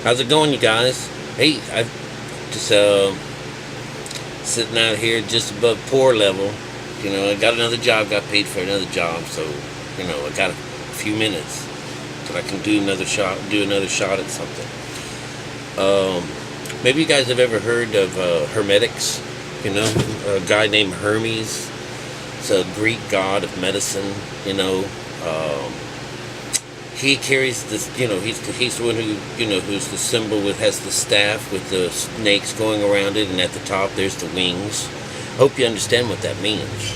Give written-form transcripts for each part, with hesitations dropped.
How's it going, you guys? Hey, I'm just sitting out here just above poor level. I got another job, got paid for another job, so I got a few minutes that I can do another shot at something. Maybe you guys have ever heard of Hermetics. A guy named Hermes. It's a Greek god of medicine. He carries this, he's the one who, who's the symbol has the staff with the snakes going around it, and at the top there's the wings. Hope you understand what that means.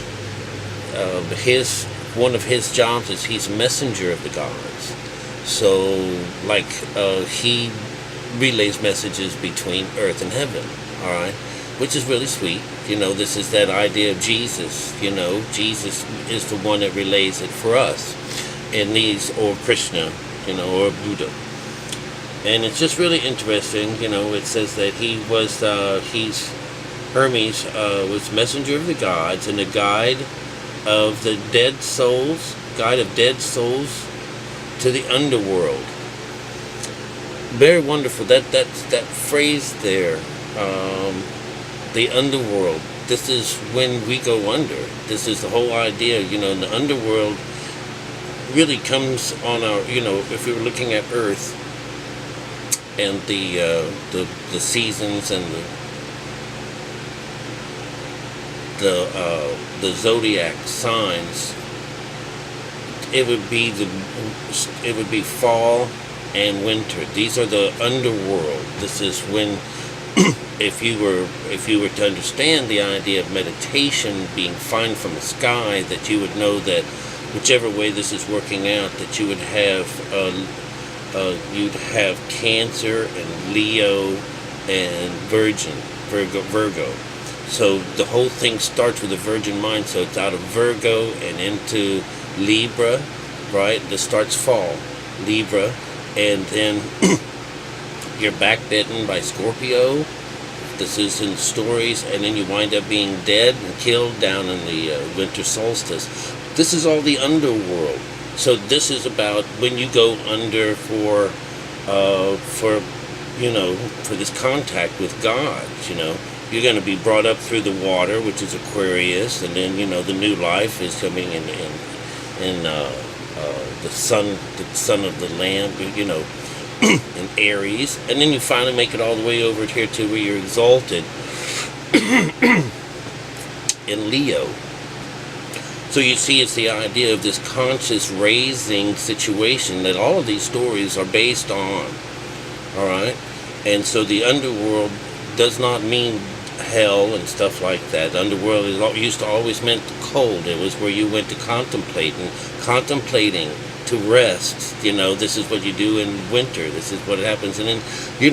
One of his jobs is he's a messenger of the gods. So, he relays messages between earth and heaven, alright? Which is really sweet. This is that idea of Jesus. Jesus is the one that relays it for us. Or Krishna, or Buddha. And it's just really interesting, it says that Hermes was messenger of the gods and the guide of dead souls to the underworld. Very wonderful. That phrase there, the underworld. This is when we go under. This is the whole idea, in the underworld really comes on our, if we were looking at Earth and the seasons and the zodiac signs, it would be fall and winter. These are the underworld. This is when if you were to understand the idea of meditation being fine from the sky, that you would know that whichever way this is working out, that you would have Cancer and Leo and Virgo. So the whole thing starts with a virgin mind, so it's out of Virgo and into Libra, right? This starts fall, Libra, and then you're backbitten by Scorpio. This is in stories, and then you wind up being dead and killed down in the winter solstice. This is all the underworld. So this is about when you go under for this contact with God. You're going to be brought up through the water, which is Aquarius, and then the new life is coming in the sun of the Lamb, in Aries, and then you finally make it all the way over here to where you're exalted in Leo. So you see, it's the idea of this conscious raising situation that all of these stories are based on. All right? And so the underworld does not mean hell and stuff like that. Underworld used to always meant cold. It was where you went to contemplating to rest. This is what you do in winter. This is what happens. And then, you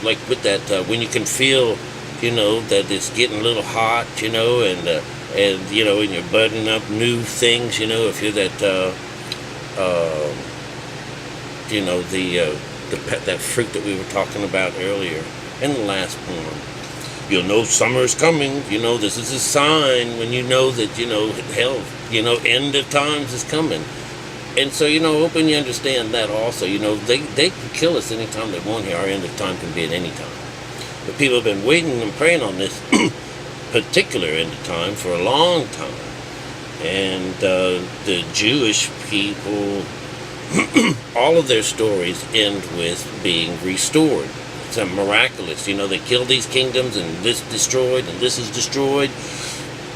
like with that, when you can feel, that it's getting a little hot, and you're budding up new things, if you're that, that fruit that we were talking about earlier in the last poem. You'll know summer's coming. This is a sign when you know that, hell, end of times is coming. And so, hoping you understand that also. They can kill us anytime they want here. Our end of time can be at any time. But people have been waiting and praying on this particular end of time for a long time. And the Jewish people, all of their stories end with being restored. It's a miraculous. They kill these kingdoms, and this destroyed, and this is destroyed.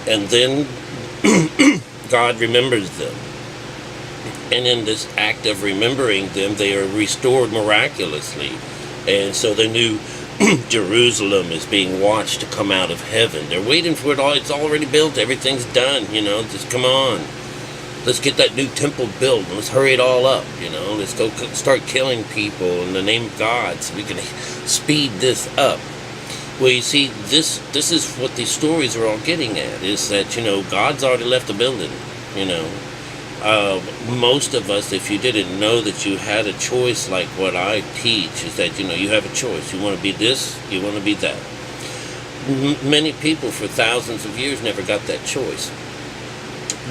And then God remembers them. And in this act of remembering them, they are restored miraculously. And so the new Jerusalem is being watched to come out of heaven. They're waiting for it all. It's already built. Everything's done. Just come on. Let's get that new temple built. Let's hurry it all up. Let's go start killing people in the name of God so we can speed this up. Well, you see, this is what these stories are all getting at, is that, God's already left the building, Most of us, if you didn't know that you had a choice like what I teach, is that, you have a choice. You want to be this, you want to be that. Many people for thousands of years never got that choice.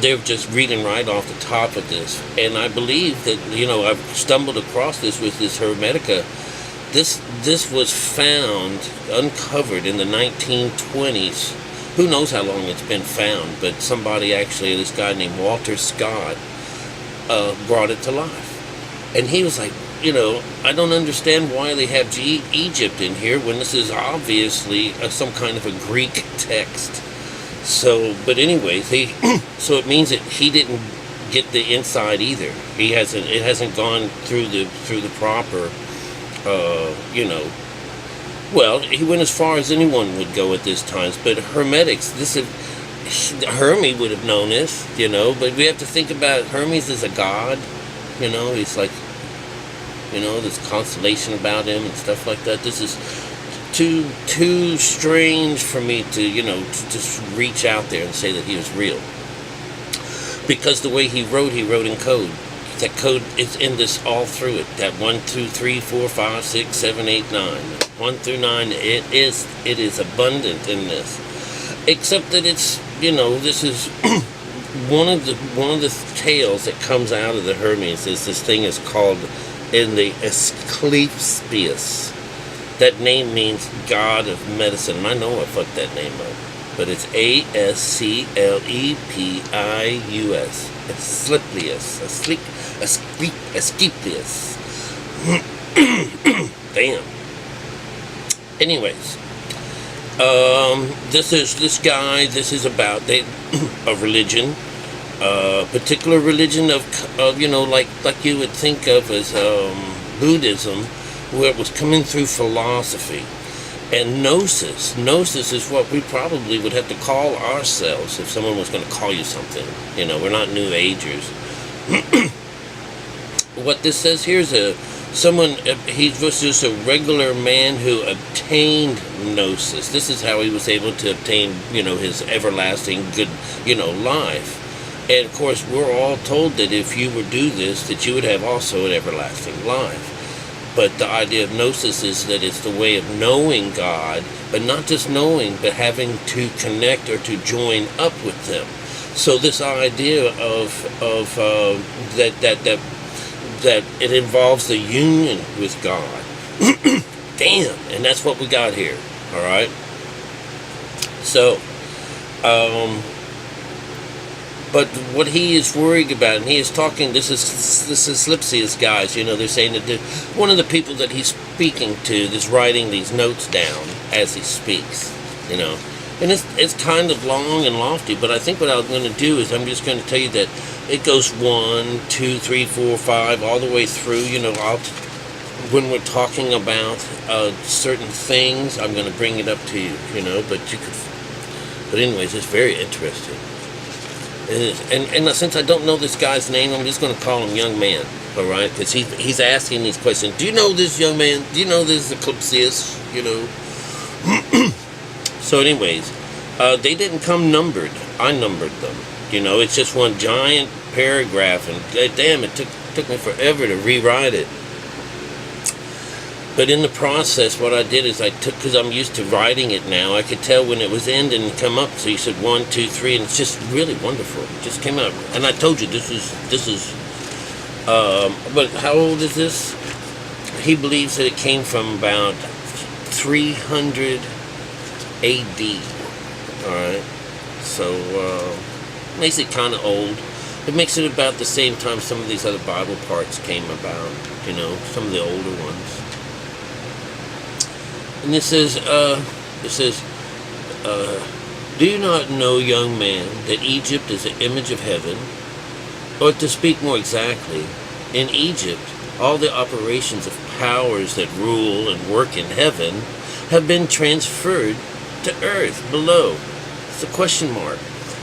They're just reading right off the top of this. And I believe that, I've stumbled across this with this Hermetica This was found, uncovered in the 1920s. Who knows how long it's been found, but somebody actually, this guy named Walter Scott, brought it to life. And he was like, I don't understand why they have Egypt in here when this is obviously some kind of a Greek text. So, but anyways, so it means that he didn't get the inside either. It hasn't gone through the proper, well, he went as far as anyone would go at this time. But Hermetics, Hermes would have known this, but we have to think about Hermes as a god, he's like, this constellation about him and stuff like that. This is too strange for me to, to just reach out there and say that he was real. Because the way he wrote in code. That code is in this all through it. That 1, 2, 3, 4, 5, 6, 7, 8, 9. 1 through 9, it is abundant in this. Except that it's, this is one of the tales that comes out of the Hermes is this thing is called in the Asclepius. That name means God of medicine. And I know I fucked that name up. But it's Asclepius. Asclepius. Damn. Anyways, this is about a religion, a particular religion of like you would think of as Buddhism, where it was coming through philosophy. And gnosis is what we probably would have to call ourselves if someone was going to call you something. We're not New Agers. What this says here is he was just a regular man who obtained gnosis. This is how he was able to obtain, his everlasting good, life. And of course, we're all told that if you would do this, that you would have also an everlasting life. But the idea of gnosis is that it's the way of knowing God, but not just knowing, but having to connect or to join up with them. So this idea of that it involves the union with God. Damn, and that's what we got here. All right. So, but what he is worried about, and he is talking, this is Asclepius guys, they're saying that one of the people that he's speaking to is writing these notes down as he speaks, and it's kind of long and lofty, but I think what I'm going to do is I'm just going to tell you that it goes 1, 2, 3, 4, 5, all the way through, when we're talking about certain things, I'm going to bring it up to you, but anyways, it's very interesting. And since I don't know this guy's name, I'm just going to call him Young Man, all right? Because he's asking these questions. Do you know this, young man? Do you know this Asclepius? So anyways, they didn't come numbered. I numbered them. It's just one giant paragraph, and damn, it took me forever to rewrite it. But in the process, what I did is because I'm used to writing it now, I could tell when it was ending and come up. So you said 1, 2, 3, and it's just really wonderful. It just came out. And I told you, this is, but how old is this? He believes that it came from about 300 AD. All right. So, makes it kind of old. It makes it about the same time some of these other Bible parts came about, some of the older ones. And it says, do you not know, young man, that Egypt is the image of heaven? Or to speak more exactly, in Egypt, all the operations of powers that rule and work in heaven have been transferred to earth below. It's a question mark.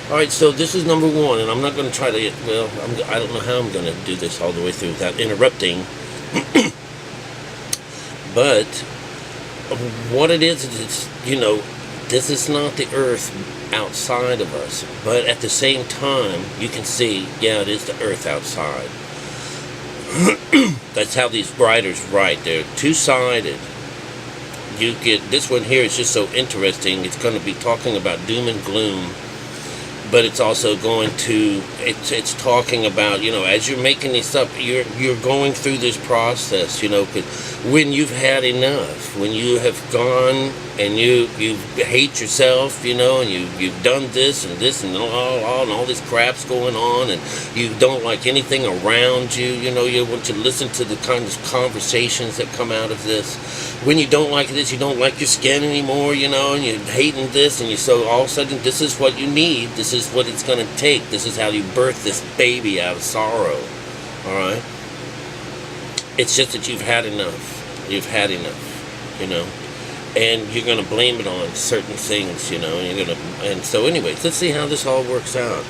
All right, so this is number 1, and I'm not going to try to, I don't know how I'm going to do this all the way through without interrupting. But what it is, it's, this is not the earth outside of us. But at the same time, you can see, yeah, it is the earth outside. That's how these writers write. They're two-sided. You get, this one here is just so interesting. It's going to be talking about doom and gloom. but it's also going to, it's talking about, as you're making these up, you're going through this process, 'cause when you've had enough, when you have gone and you hate yourself, and you've done this and all this crap's going on, and you don't like anything around you, you want to listen to the kind of conversations that come out of this. When you don't like this, you don't like your skin anymore, and you're hating this, and so all of a sudden, this is what you need, this is what it's going to take, this is how you birth this baby out of sorrow, all right? It's just that you've had enough, and you're going to blame it on certain things, and so anyways, let's see how this all works out.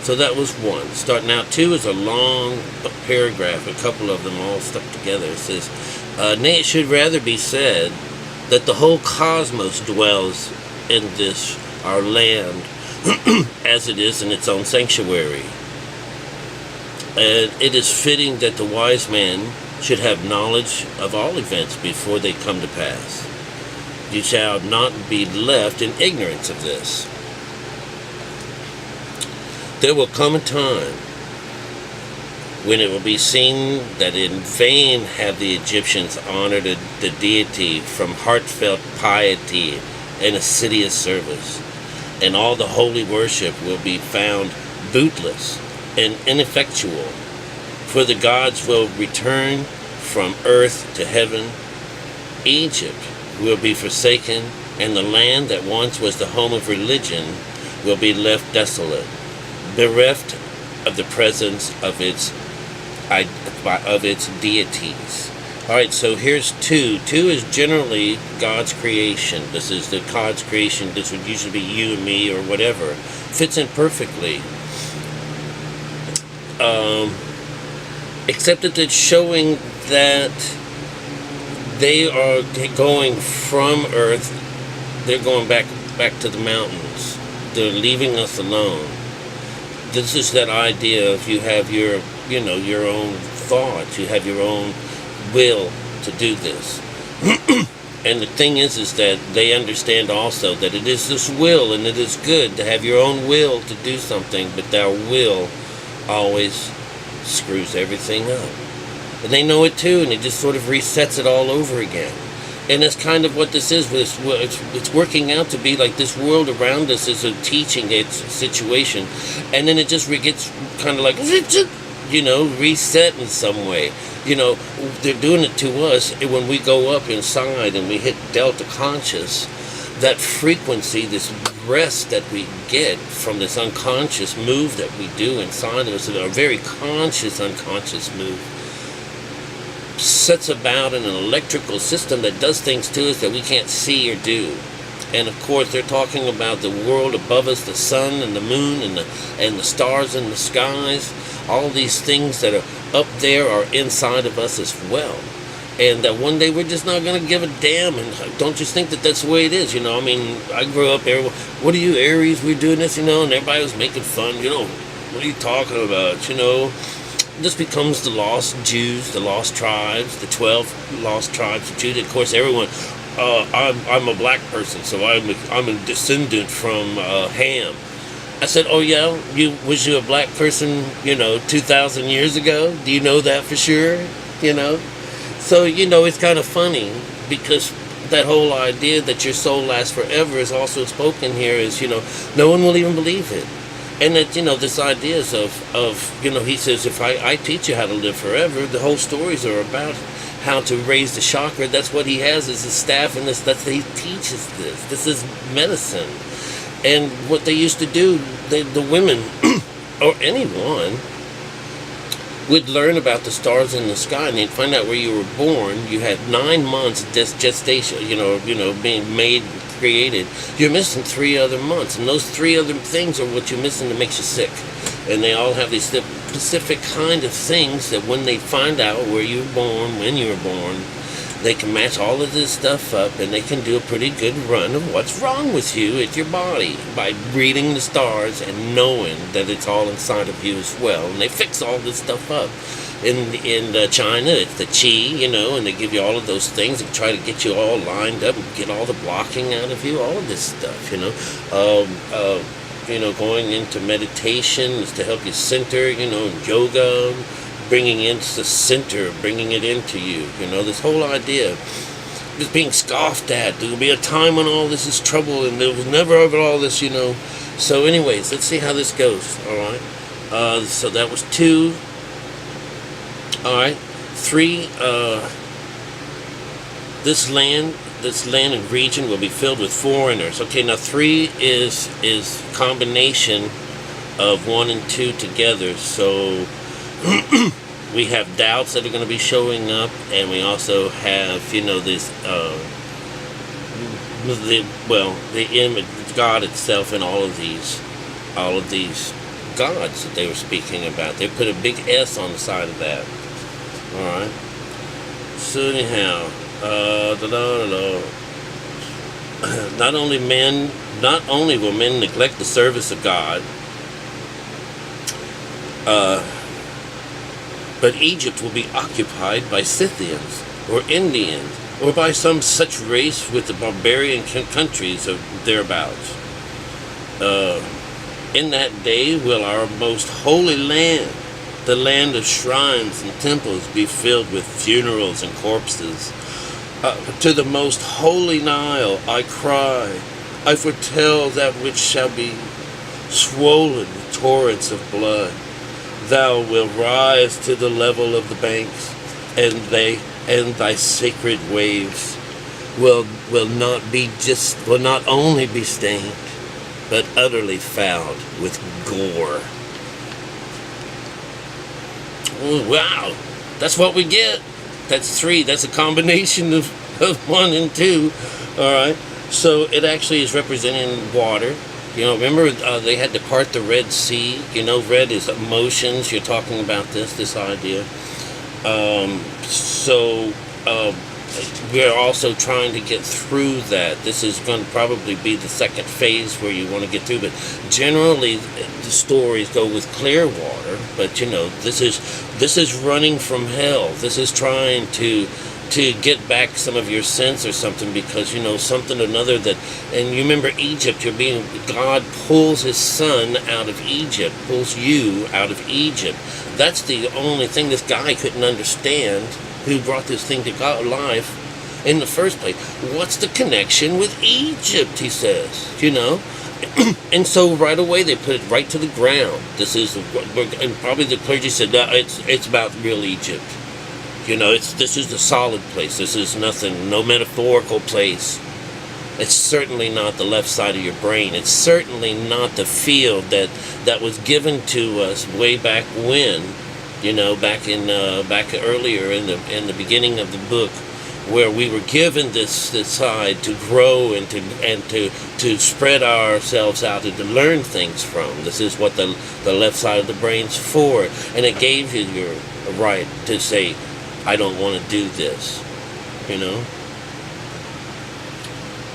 So that was one. Starting out, two is a long paragraph, a couple of them all stuck together. It says, nay, it should rather be said that the whole cosmos dwells in this, our land, as it is in its own sanctuary. And it is fitting that the wise man should have knowledge of all events before they come to pass. You shall not be left in ignorance of this. There will come a time when it will be seen that in vain have the Egyptians honored the deity from heartfelt piety and assiduous service, and all the holy worship will be found bootless and ineffectual, for the gods will return from earth to heaven. Egypt will be forsaken, and the land that once was the home of religion will be left desolate, bereft of the presence of its deities. All right, so here's two. Two is generally God's creation. This is the God's creation. This would usually be you and me or whatever. Fits in perfectly. Except that it's showing that they are going from earth. They're going back to the mountains. They're leaving us alone. This is that idea of you have your own thoughts, you have your own will to do this. And the thing is that they understand also that it is this will, and it is good to have your own will to do something, but their will always screws everything up. And they know it too, and it just sort of resets it all over again. And that's kind of what this is. It's working out to be like this world around us is a teaching situation, and then it just gets kind of like, reset in some way. They're doing it to us when we go up inside and we hit delta conscious. That frequency, this rest that we get from this unconscious move that we do inside of us, a very conscious unconscious move, sets about in an electrical system that does things to us that we can't see or do. And of course they're talking about the world above us, the sun and the moon and the stars in the skies. All these things that are up there are inside of us as well. And that one day we're just not going to give a damn, and don't just think that that's the way it is, I grew up, what are you, Aries, we're doing this, and everybody was making fun, what are you talking about, This becomes the lost Jews, the lost tribes, the 12 lost tribes of Judah. Of course, everyone, I'm a black person, so I'm a descendant from Ham. I said, oh yeah, was you a black person, 2,000 years ago? Do you know that for sure? So, it's kind of funny, because that whole idea that your soul lasts forever is also spoken here is, no one will even believe it. And that, this ideas of he says, if I teach you how to live forever, the whole stories are about how to raise the chakra. That's what he has as his staff, and he teaches this. This is medicine. And what they used to do, the women, or anyone, would learn about the stars in the sky, and they'd find out where you were born. You had 9 months gestation, being made, created. You're missing 3 other months, and those 3 other things are what you're missing that makes you sick. And they all have these specific kind of things that when they find out where you were born, when you were born, they can match all of this stuff up, and they can do a pretty good run of what's wrong with you at your body by reading the stars and knowing that it's all inside of you as well. And they fix all this stuff up. In China, it's the qi, and they give you all of those things and try to get you all lined up and get all the blocking out of you, all of this stuff, going into meditation is to help you center, and yoga, bringing it into the center, bringing it into you. This whole idea is being scoffed at. There will be a time when all this is trouble, and there was never ever all this, So anyways, let's see how this goes, all right? So that was 2. All right. 3, this land and region will be filled with foreigners. Okay, now 3 is combination of 1 and 2 together. So we have doubts that are going to be showing up, and we also have, this, the image, God itself, and all of these gods that they were speaking about. They put a big S on the side of that. All right. So anyhow, not only will men neglect the service of God, but Egypt will be occupied by Scythians or Indians, or by some such race with the barbarian countries of thereabouts. In that day will our most holy land, the land of shrines and temples, be filled with funerals and corpses. To the most holy Nile I cry, I foretell that which shall be swollen with torrents of blood. Thou wilt rise to the level of the banks, and thy sacred waves will not only be stained, but utterly fouled with gore. Oh, wow, that's what we get. That's 3. That's a combination of 1 and 2. All right. So it actually is representing water. Remember they had to part the Red Sea. Red is emotions. You're talking about this idea. We're also trying to get through that. This is going to probably be the second phase where you want to get through. But generally, the stories go with clear water. But this is running from hell. This is trying to get back some of your sense or something, because something or another that. And you remember Egypt. God pulls His Son out of Egypt, pulls you out of Egypt. That's the only thing this guy couldn't understand, who brought this thing to God life in the first place. What's the connection with Egypt, he says, And so right away they put it right to the ground. And probably the clergy said, no, it's about real Egypt. This is the solid place. This is nothing, no metaphorical place. It's certainly not the left side of your brain. It's certainly not the field that was given to us way back when, back earlier in the beginning of the book, where we were given this side to grow and to spread ourselves out and to learn things from. This is what the left side of the brain's for, and it gave you your right to say, I don't want to do this,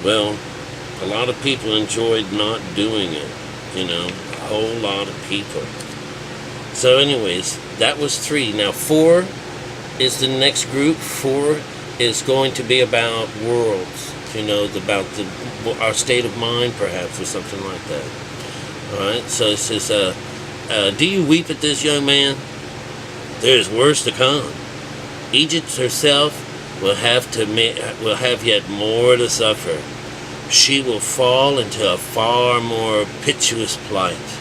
Well, a lot of people enjoyed not doing it, a whole lot of people. So anyways, that was 3. Now 4 is the next group. 4 is going to be about worlds, about our state of mind, perhaps, or something like that. All right, so it says, do you weep at this, young man? There is worse to come. Egypt herself will have yet more to suffer. She will fall into a far more piteous plight,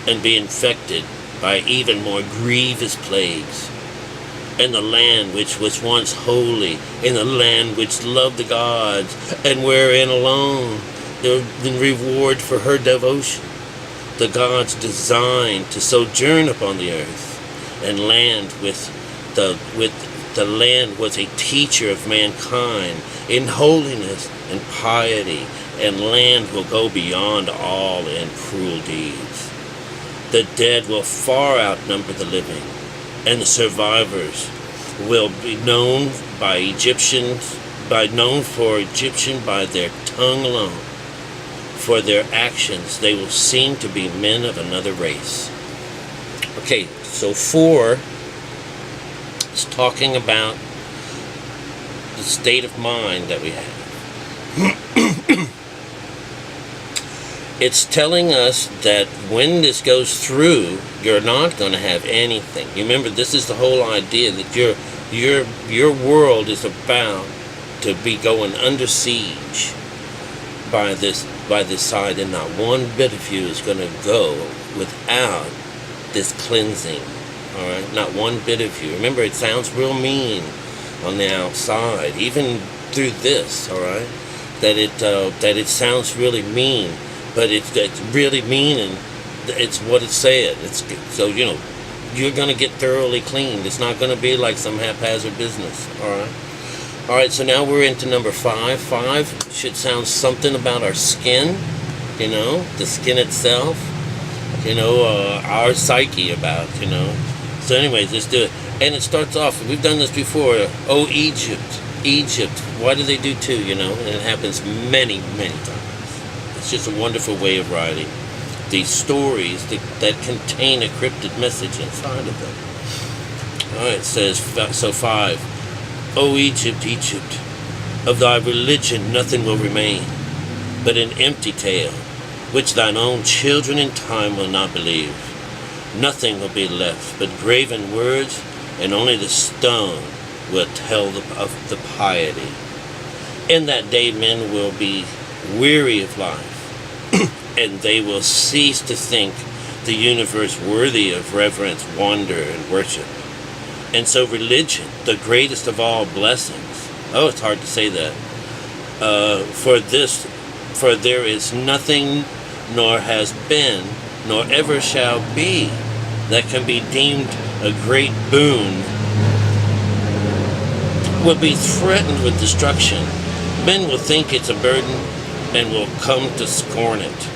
and be infected by even more grievous plagues. And the land which was once holy, in the land which loved the gods, and wherein alone there been reward for her devotion, the gods designed to sojourn upon the earth, and land the land was a teacher of mankind in holiness and piety, and land will go beyond all in cruel deeds. The dead will far outnumber the living, and the survivors will be known for Egyptian by their tongue alone. For their actions, they will seem to be men of another race. Okay, so 4 is talking about the state of mind that we have. It's telling us that when this goes through, you're not going to have anything. You remember, this is the whole idea that your world is about to be going under siege by this side, and not one bit of you is going to go without this cleansing. All right, not one bit of you. Remember, it sounds real mean on the outside, even through this. All right, that it sounds really mean. But it's really mean, and it's what it's saying. So, you're going to get thoroughly cleaned. It's not going to be like some haphazard business, all right? All right, so now we're into number 5. 5 should sound something about our skin, the skin itself, our psyche about, So anyways, let's do it. And it starts off, we've done this before, oh, Egypt, why do they do too, And it happens many, many times. It's just a wonderful way of writing these stories that contain a cryptic message inside of them. All right, it says, so 5. O Egypt, Egypt, of thy religion nothing will remain, but an empty tale, which thine own children in time will not believe. Nothing will be left but graven words, and only the stone will tell of the piety. In that day men will be weary of life, and they will cease to think the universe worthy of reverence, wonder, and worship. And so religion, the greatest of all blessings, it's hard to say that, for there is nothing, nor has been, nor ever shall be, that can be deemed a great boon, will be threatened with destruction. Men will think it's a burden, and will come to scorn it.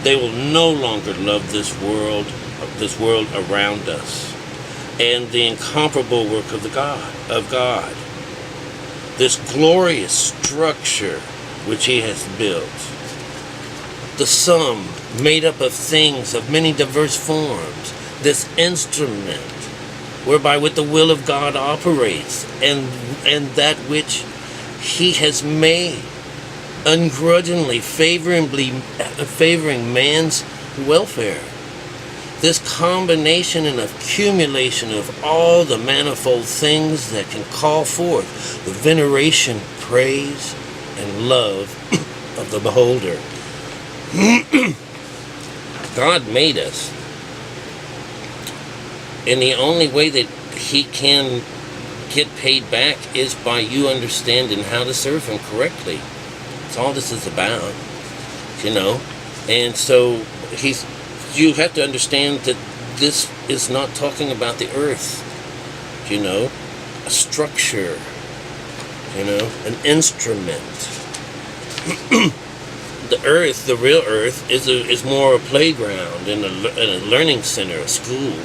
They will no longer love this world around us, and the incomparable work of God, this glorious structure which He has built, the sum made up of things of many diverse forms, this instrument whereby with the will of God operates, and that which He has made, ungrudgingly favoring man's welfare. This combination and accumulation of all the manifold things that can call forth the veneration, praise, and love of the beholder. God made us, and the only way that He can get paid back is by you understanding how to serve Him correctly. That's all this is about, And so you have to understand that this is not talking about the earth, a structure, an instrument. The earth, the real earth, is more a playground and a learning center, a school.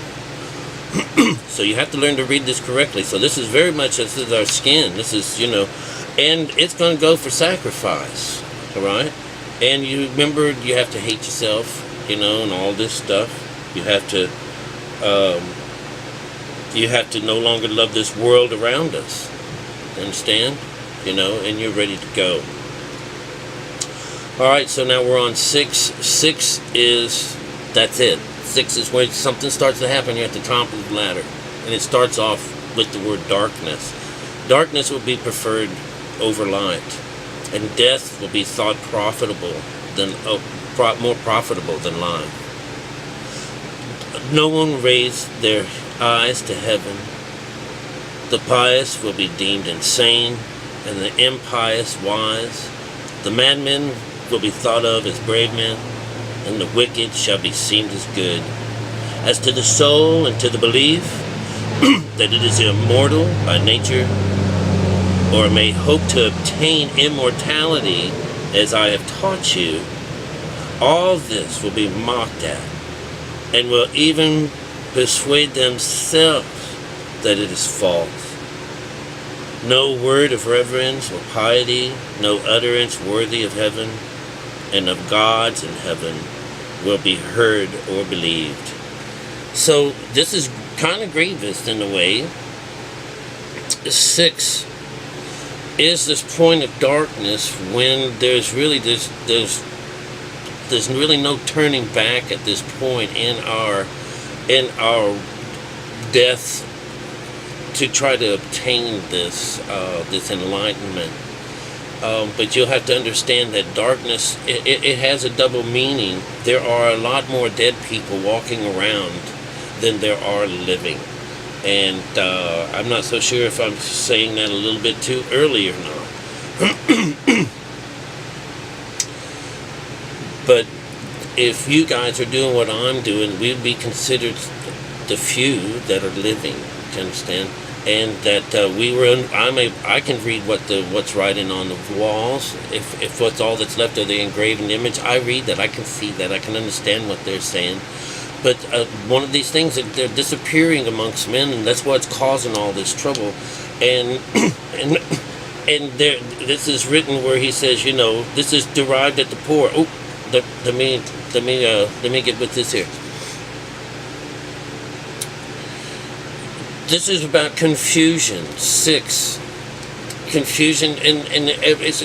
So you have to learn to read this correctly. So this is very much, this is our skin. This is, and it's going to go for sacrifice, all right? And you remember, you have to hate yourself, and all this stuff. You have to no longer love this world around us. Understand? And you're ready to go. All right, so now we're on 6. 6 is, that's it. 6 is when something starts to happen. You have to trample the ladder. And it starts off with the word darkness. Darkness will be preferred over light. And death will be thought more profitable than life. No one raised their eyes to heaven. The pious will be deemed insane, and the impious wise. The madmen will be thought of as brave men, and the wicked shall be seen as good. As to the soul and to the belief that it is immortal by nature, or may hope to obtain immortality as I have taught you, all this will be mocked at, and will even persuade themselves that it is false. No word of reverence or piety, no utterance worthy of heaven and of gods in heaven will be heard or believed. So this is kind of grievous in a way. 6 is this point of darkness when there's really there's there's really no turning back at this point in our death to try to obtain this enlightenment. But you'll have to understand that darkness, it has a double meaning. There are a lot more dead people walking around than there are living. And I'm not so sure if I'm saying that a little bit too early or not. But if you guys are doing what I'm doing, we'd be considered the few that are living. Do you understand? And that I can read what's writing on the walls. If what's all that's left of the engraven image, I read that. I can see that. I can understand what they're saying. But one of these things that they're disappearing amongst men, and that's what's causing all this trouble. And this is written where he says, this is derived at the poor. Oh, let me get with this here. This is about confusion. 6. Confusion, and it's,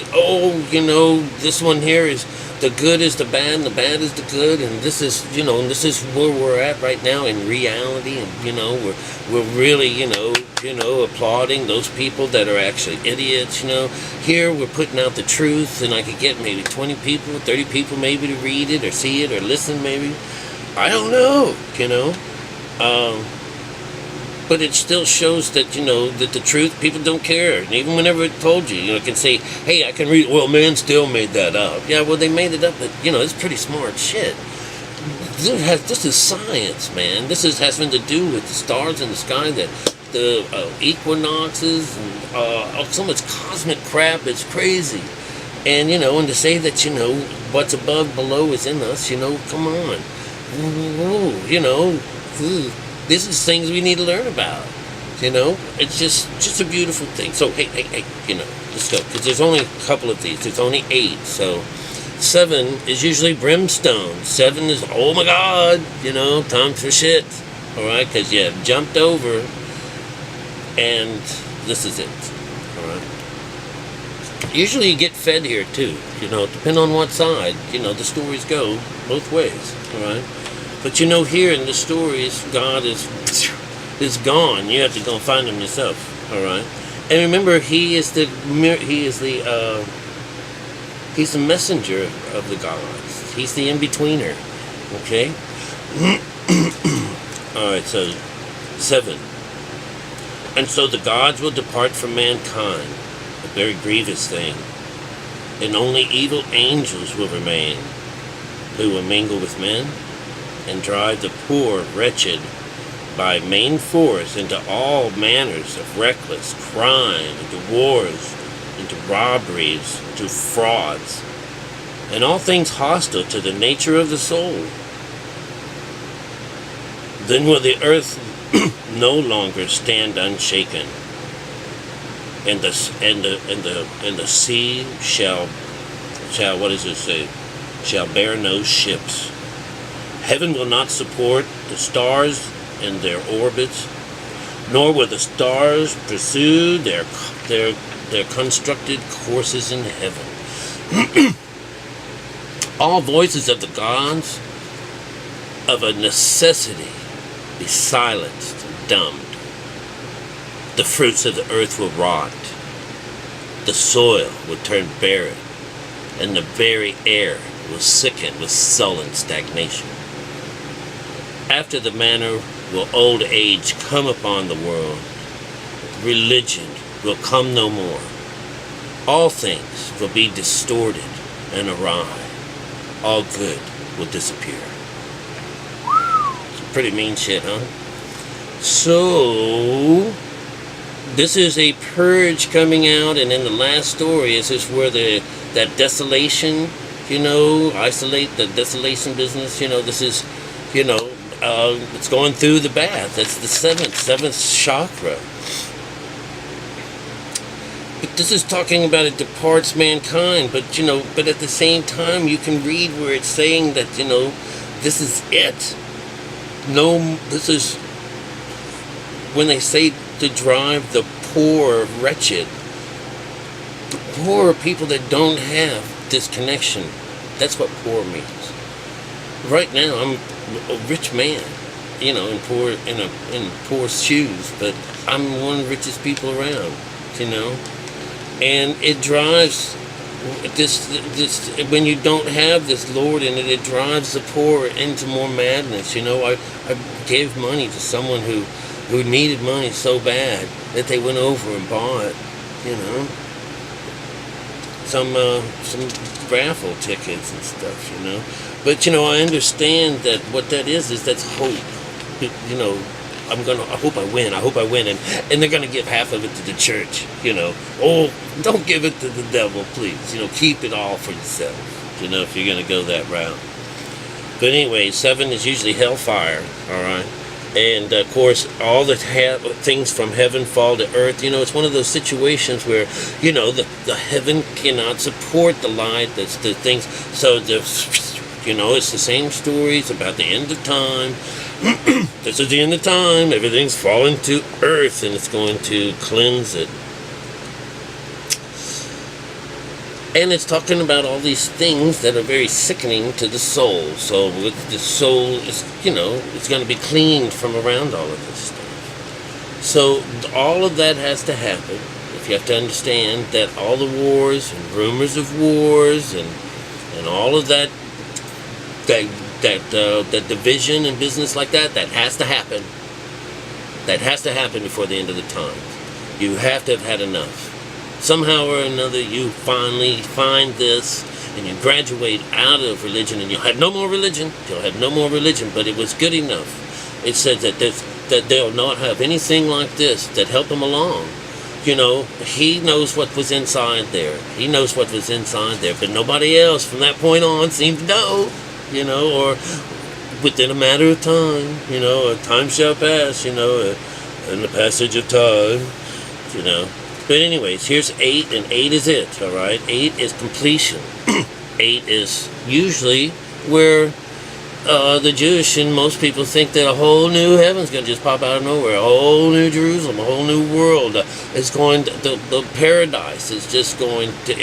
this one here is the good is the bad and the bad is the good, and this is where we're at right now in reality, and we're really applauding those people that are actually idiots. Here we're putting out the truth, and I could get maybe 20 people, 30 people maybe to read it or see it or listen maybe. I don't know, but it still shows that, that the truth, people don't care. And even whenever it told you, can say, hey, I can read, well, man still made that up. Yeah, well, they made it up, but, it's pretty smart shit. This is science, man. This has something to do with the stars in the sky, the equinoxes, and so much cosmic crap. It's crazy. And, and to say that, what's above, below is in us, come on. This is things we need to learn about. It's just a beautiful thing. So, hey, let's go. Because there's only a couple of these. There's only 8. So, 7 is usually brimstone. 7 is, oh my God, time for shit. All right? Because you have jumped over. And this is it. All right? Usually you get fed here, too. Depending on what side, the stories go both ways. All right? But here in the stories, God is gone. You have to go find him yourself. All right. And remember, he's the messenger of the gods. He's the in-betweener. Okay. All right. So 7. And so the gods will depart from mankind, a very grievous thing, and only evil angels will remain, who will mingle with men and drive the poor, wretched, by main force into all manners of reckless crime, into wars, into robberies, into frauds, and all things hostile to the nature of the soul. Then will the earth no longer stand unshaken, and the sea shall what does it say? Shall bear no ships. Heaven will not support the stars in their orbits, nor will the stars pursue their constructed courses in heaven. All voices of the gods, of a necessity, be silenced and dumbed. The fruits of the earth will rot. The soil will turn barren, and the very air will sicken with sullen stagnation. After the manner will old age come upon the world. Religion will come no more. All things will be distorted and awry. All good will disappear. It's pretty mean shit, huh? So, this is a purge coming out, and in the last story, this is where that desolation, isolate the desolation business, this is, it's going through the bath. That's the seventh chakra. But this is talking about it departs mankind, but at the same time you can read where it's saying that, this is it. No, this is when they say to drive the poor, wretched. The poor are people that don't have this connection. That's what poor means. right now I'm a rich man, in poor shoes, but I'm one of the richest people around, and it drives this when you don't have this Lord in it, it drives the poor into more madness. I gave money to someone who needed money so bad that they went over and bought, some raffle tickets and stuff, But I understand that what that is that's hope. I hope I win, and they're gonna give half of it to the church, Oh, don't give it to the devil, please. Keep it all for yourself, if you're gonna go that route. But anyway, 7 is usually hellfire, all right? And of course, all the things from heaven fall to earth. It's one of those situations where, the heaven cannot support the light. That's the things. So it's the same stories about the end of time. This is the end of time. Everything's falling to earth, and it's going to cleanse it. And it's talking about all these things that are very sickening to the soul. So with the soul, it's going to be cleaned from around all of this stuff. So all of that has to happen. If you have to understand that all the wars and rumors of wars and all of that division and business like that has to happen. That has to happen before the end of the time. You have to have had enough. Somehow or another, you finally find this, and you graduate out of religion, and you'll have no more religion. You'll have no more religion, but it was good enough. It said that they'll not have anything like this that help them along. He knows what was inside there. He knows what was inside there, but nobody else from that point on seemed to know, or within a matter of time, a time shall pass, in the passage of time, But anyways, here's 8, and 8 is it, all right? 8 is completion. 8 is usually where the Jewish and most people think that a whole new heaven's going to just pop out of nowhere. A whole new Jerusalem, a whole new world is going to, the paradise is just going to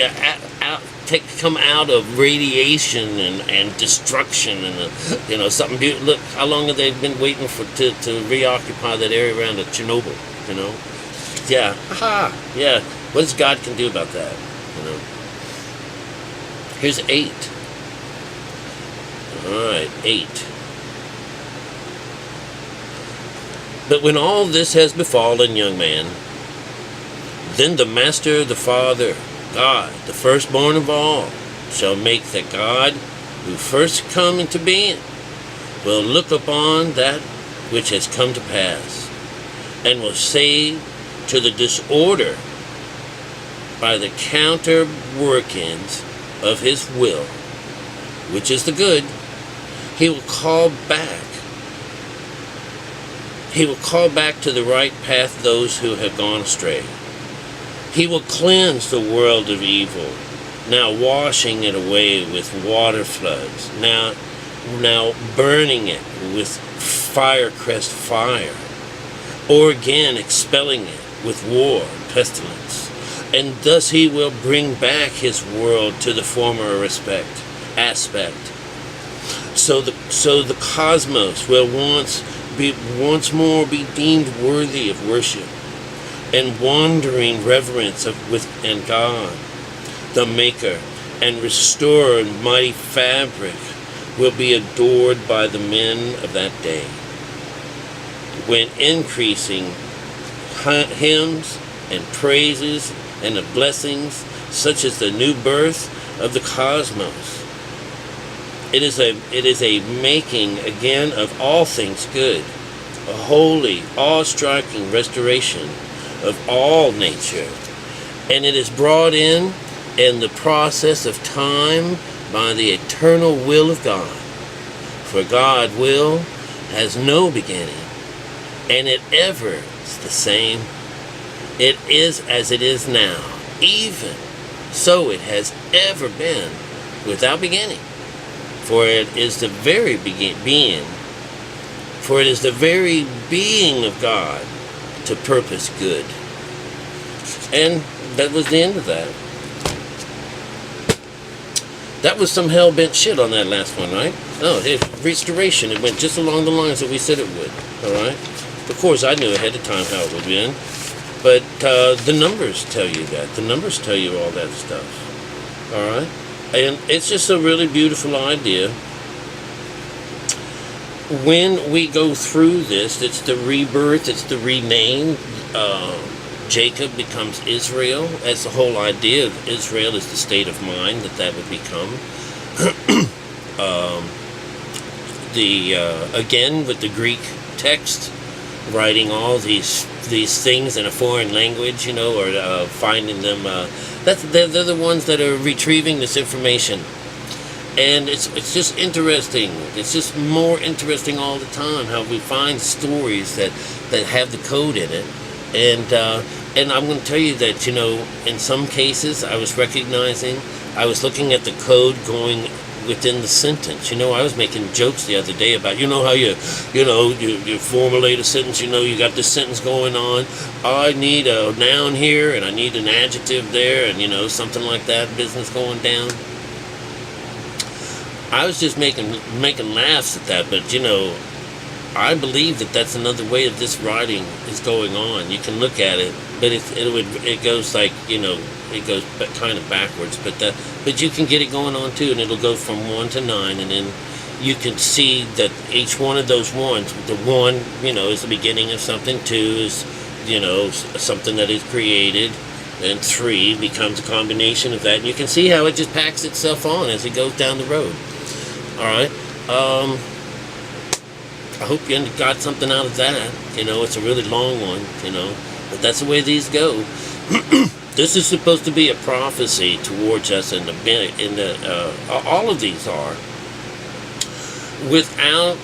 come out of radiation and destruction and something beautiful. Look, how long have they been waiting to reoccupy that area around Chernobyl, Yeah, yeah. What does God can do about that, Here's 8. All right, 8. But when all this has befallen, young man, then the Master, the Father, God, the firstborn of all, shall make that God, who first come into being, will look upon that which has come to pass, and will say to the disorder by the counter workings of his will, which is the good, he will call back to the right path those who have gone astray. He will cleanse the world of evil, now washing it away with water floods, now burning it with firecrest fire, or again expelling it with war and pestilence. And thus he will bring back his world to the former aspect. So the cosmos will once more be deemed worthy of worship and wandering reverence and God, the Maker and Restorer mighty fabric, will be adored by the men of that day, when increasing hymns and praises and the blessings, such as the new birth of the cosmos. It is a making again of all things good, a holy, awe-striking restoration of all nature, and it is brought in the process of time by the eternal will of God. For God will has no beginning, and it ever is the same. It is as it is now, even so it has ever been, without beginning. For it is the very being. For it is the very being of God to purpose good. And that was the end of that. That was some hell-bent shit on that last one, right? No, restoration. It went just along the lines that we said it would. All right. Of course, I knew ahead of time how it would end, but the numbers tell you that. The numbers tell you all that stuff. All right, and it's just a really beautiful idea. When we go through this, it's the rebirth. It's the rename. Jacob becomes Israel. That's the whole idea of Israel, is the state of mind that would become. Again with the Greek text, writing all these things in a foreign language, or finding them. They're the ones that are retrieving this information, and it's just interesting. It's just more interesting all the time how we find stories that have the code in it, and I'm going to tell you that in some cases I was looking at the code going within the sentence. I was making jokes the other day about, how you formulate a sentence. You got this sentence going on. I need a noun here, and I need an adjective there, and something like that. Business going down. I was just making laughs at that, but I believe that that's another way of this writing is going on. You can look at it, but it goes like it goes kind of backwards, but you can get it going on too, and it'll go from 1 to 9, and then you can see that each one of those ones, the 1 is the beginning of something, 2 is something that is created, and 3 becomes a combination of that, and you can see how it just packs itself on as it goes down the road. All right. I hope you got something out of that. It's a really long one, but that's the way these go. This is supposed to be a prophecy towards us all of these are. Without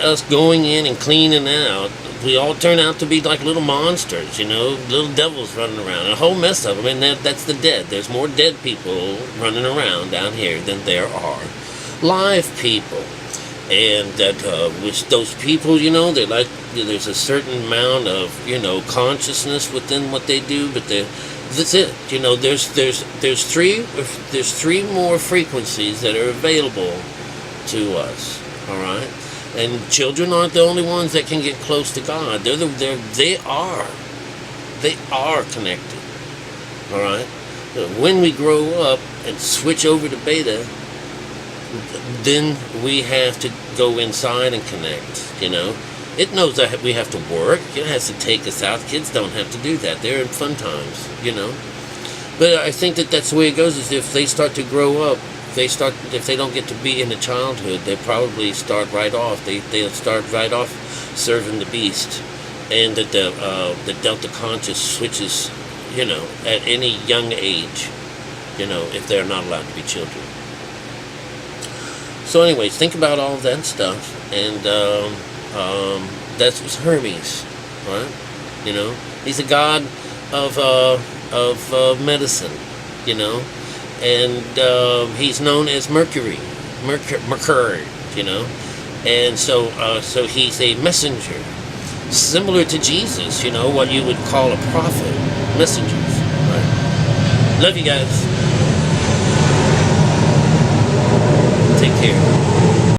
us going in and cleaning out, we all turn out to be like little monsters, little devils running around, and a whole mess of them, and that's the dead. There's more dead people running around down here than there are live people. And that, which those people, they're like, there's a certain amount of, consciousness within what they do, but that's it. There's three more frequencies that are available to us. All right, and children aren't the only ones that can get close to God. They are connected. All right, when we grow up and switch over to beta, then we have to go inside and connect, It knows that we have to work. It has to take us out. Kids don't have to do that. They're in fun times, But I think that's the way it goes, is if they start to grow up, if they don't get to be in a childhood, they probably start right off. They'll start right off serving the beast. And that the Delta conscious switches, at any young age, if they're not allowed to be children. So anyways, think about all that stuff, and that's Hermes, right? He's a god of medicine, and he's known as Mercury, and so he's a messenger, similar to Jesus, what you would call a prophet, messengers, right? Love you guys. Take care.